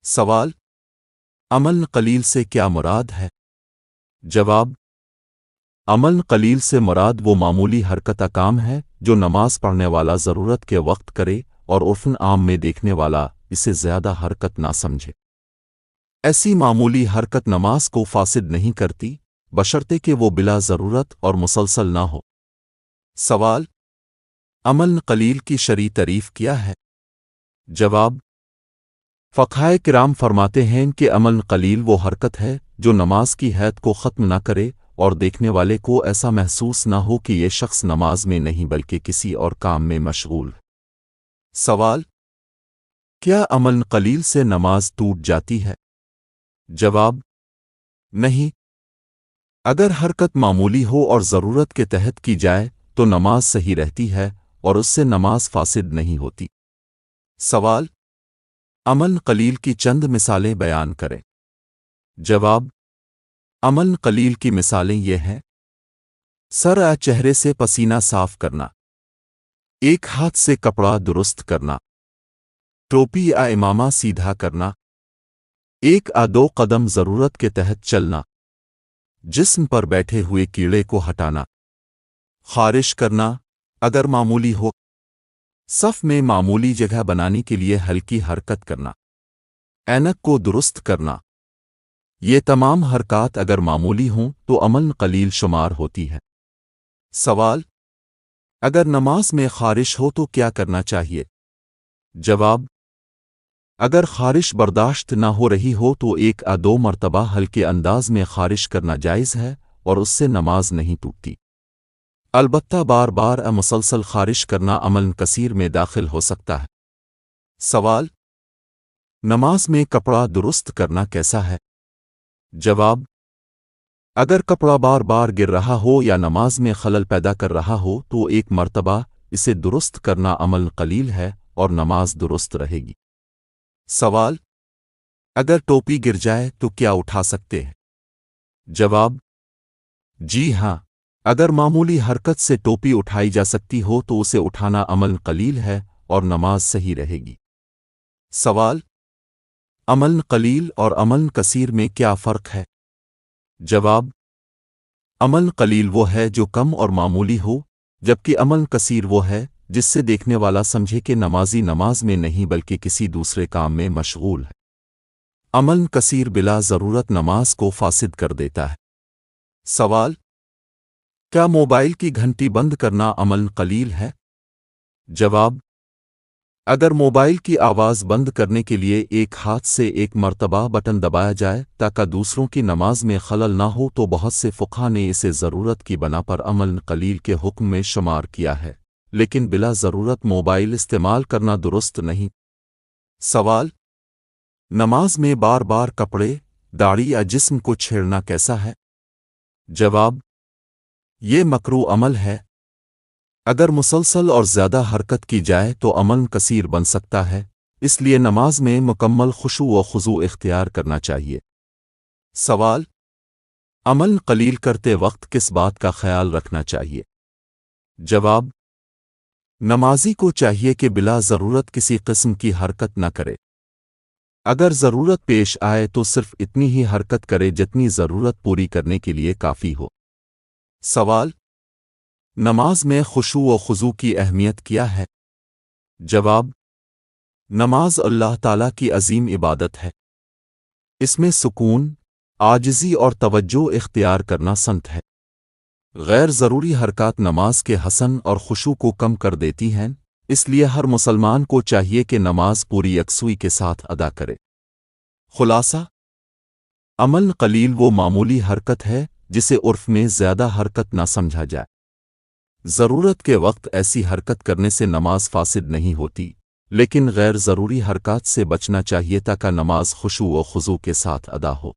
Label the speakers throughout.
Speaker 1: سوال: عمل قلیل سے کیا مراد ہے؟ جواب: عمل قلیل سے مراد وہ معمولی حرکت کام ہے جو نماز پڑھنے والا ضرورت کے وقت کرے اور عرفاً عام میں دیکھنے والا اسے زیادہ حرکت نہ سمجھے۔ ایسی معمولی حرکت نماز کو فاسد نہیں کرتی بشرطے کہ وہ بلا ضرورت اور مسلسل نہ ہو۔ سوال: عمل قلیل کی شرعی تعریف کیا ہے؟ جواب: فقہائے کرام فرماتے ہیں کہ عمل قلیل وہ حرکت ہے جو نماز کی حد کو ختم نہ کرے اور دیکھنے والے کو ایسا محسوس نہ ہو کہ یہ شخص نماز میں نہیں بلکہ کسی اور کام میں مشغول ہے۔ سوال: کیا عمل قلیل سے نماز ٹوٹ جاتی ہے؟ جواب: نہیں۔ اگر حرکت معمولی ہو اور ضرورت کے تحت کی جائے تو نماز صحیح رہتی ہے اور اس سے نماز فاسد نہیں ہوتی۔ سوال: عمل قلیل کی چند مثالیں بیان کریں۔ جواب: عمل قلیل کی مثالیں یہ ہیں: سر یا چہرے سے پسینہ صاف کرنا، ایک ہاتھ سے کپڑا درست کرنا، ٹوپی یا امامہ سیدھا کرنا، ایک یا دو قدم ضرورت کے تحت چلنا، جسم پر بیٹھے ہوئے کیڑے کو ہٹانا، خارش کرنا اگر معمولی ہو، صف میں معمولی جگہ بنانے کے لیے ہلکی حرکت کرنا، اینک کو درست کرنا۔ یہ تمام حرکات اگر معمولی ہوں تو عمل قلیل شمار ہوتی ہے۔ سوال: اگر نماز میں خارش ہو تو کیا کرنا چاہیے؟ جواب: اگر خارش برداشت نہ ہو رہی ہو تو ایک یا دو مرتبہ ہلکے انداز میں خارش کرنا جائز ہے اور اس سے نماز نہیں ٹوٹتی۔ البتہ بار بار مسلسل خارش کرنا عمل کثیر میں داخل ہو سکتا ہے۔ سوال: نماز میں کپڑا درست کرنا کیسا ہے؟ جواب: اگر کپڑا بار بار گر رہا ہو یا نماز میں خلل پیدا کر رہا ہو تو ایک مرتبہ اسے درست کرنا عمل قلیل ہے اور نماز درست رہے گی۔ سوال: اگر ٹوپی گر جائے تو کیا اٹھا سکتے ہیں؟ جواب: جی ہاں، اگر معمولی حرکت سے ٹوپی اٹھائی جا سکتی ہو تو اسے اٹھانا عمل قلیل ہے اور نماز صحیح رہے گی۔ سوال: عمل قلیل اور عمل کثیر میں کیا فرق ہے؟ جواب: عمل قلیل وہ ہے جو کم اور معمولی ہو، جبکہ عمل کثیر وہ ہے جس سے دیکھنے والا سمجھے کہ نمازی نماز میں نہیں بلکہ کسی دوسرے کام میں مشغول ہے۔ عمل کثیر بلا ضرورت نماز کو فاسد کر دیتا ہے۔ سوال: کیا موبائل کی گھنٹی بند کرنا عمل قلیل ہے؟ جواب: اگر موبائل کی آواز بند کرنے کے لیے ایک ہاتھ سے ایک مرتبہ بٹن دبایا جائے تاکہ دوسروں کی نماز میں خلل نہ ہو تو بہت سے فقہا نے اسے ضرورت کی بنا پر عمل قلیل کے حکم میں شمار کیا ہے، لیکن بلا ضرورت موبائل استعمال کرنا درست نہیں۔ سوال: نماز میں بار بار کپڑے، داڑھی یا جسم کو چھیڑنا کیسا ہے؟ جواب: یہ مکروہ عمل ہے۔ اگر مسلسل اور زیادہ حرکت کی جائے تو عمل کثیر بن سکتا ہے، اس لیے نماز میں مکمل خشوع و خضوع اختیار کرنا چاہیے۔ سوال: عمل قلیل کرتے وقت کس بات کا خیال رکھنا چاہیے؟ جواب: نمازی کو چاہیے کہ بلا ضرورت کسی قسم کی حرکت نہ کرے۔ اگر ضرورت پیش آئے تو صرف اتنی ہی حرکت کرے جتنی ضرورت پوری کرنے کے لیے کافی ہو۔ سوال: نماز میں خشوع و خضوع کی اہمیت کیا ہے؟ جواب: نماز اللہ تعالیٰ کی عظیم عبادت ہے۔ اس میں سکون، عاجزی اور توجہ اختیار کرنا سنت ہے۔ غیر ضروری حرکات نماز کے حسن اور خشوع کو کم کر دیتی ہیں، اس لیے ہر مسلمان کو چاہیے کہ نماز پوری یکسوئی کے ساتھ ادا کرے۔ خلاصہ: عمل قلیل وہ معمولی حرکت ہے جسے عرف میں زیادہ حرکت نہ سمجھا جائے۔ ضرورت کے وقت ایسی حرکت کرنے سے نماز فاسد نہیں ہوتی، لیکن غیر ضروری حرکات سے بچنا چاہیے تاکہ نماز خشوع و خضوع کے ساتھ ادا ہو۔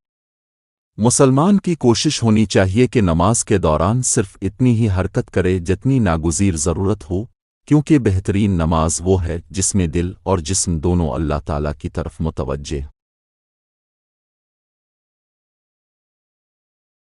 Speaker 1: مسلمان کی کوشش ہونی چاہیے کہ نماز کے دوران صرف اتنی ہی حرکت کرے جتنی ناگزیر ضرورت ہو، کیونکہ بہترین نماز وہ ہے جس میں دل اور جسم دونوں اللہ تعالیٰ کی طرف متوجہ